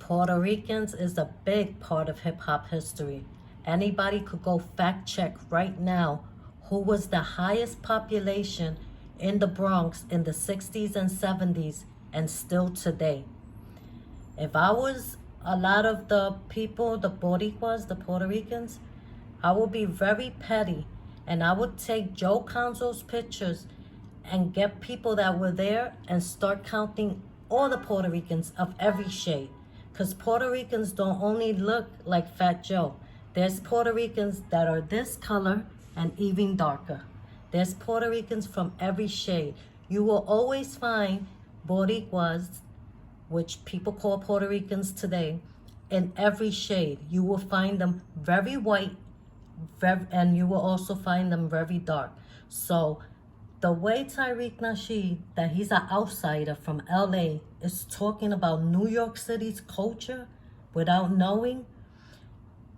Puerto Ricans is a big part of hip hop history. Anybody could go fact check right now who was the highest population in the Bronx in the 60s and 70s and still today. If I was a lot of the people, the Boricuas, the Puerto Ricans, I would be very petty and I would take Joe Conzo's pictures and get people that were there and start counting all the Puerto Ricans of every shade. Because Puerto Ricans don't only look like Fat Joe. There's Puerto Ricans that are this color and even darker. There's Puerto Ricans from every shade. You will always find Boricuas, which people call Puerto Ricans today, in every shade. You will find them very white, and you will also find them very dark. So the way Tariq Nasheed, that he's an outsider from LA, is talking about New York City's culture without knowing,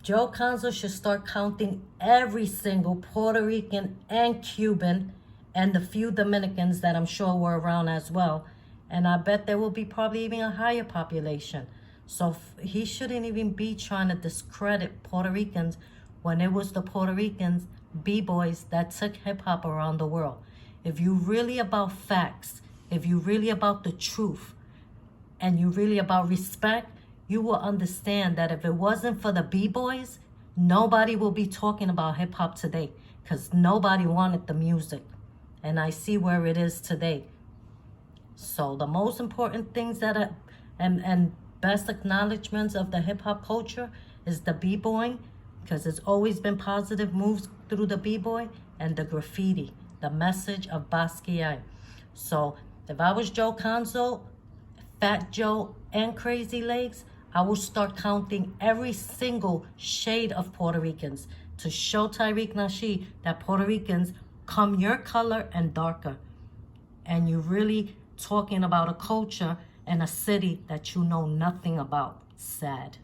Joe Conzo should start counting every single Puerto Rican and Cuban and the few Dominicans that I'm sure were around as well. And I bet there will be probably even a higher population. So he shouldn't even be trying to discredit Puerto Ricans when it was the Puerto Ricans, B-boys, that took hip-hop around the world. If you really about facts, if you really about the truth, and you really about respect, you will understand that if it wasn't for the B-boys, nobody will be talking about hip-hop today because nobody wanted the music. And I see where it is today. So the most important things that and best acknowledgments of the hip-hop culture is the B-boying, because it's always been positive moves through the B-boy, and the graffiti, the message of Basquiat. So if I was Joe Conzo, Fat Joe, and Crazy Legs, I will start counting every single shade of Puerto Ricans to show Tariq Nasheed that Puerto Ricans come your color and darker. And you're really talking about a culture and a city that you know nothing about. Sad.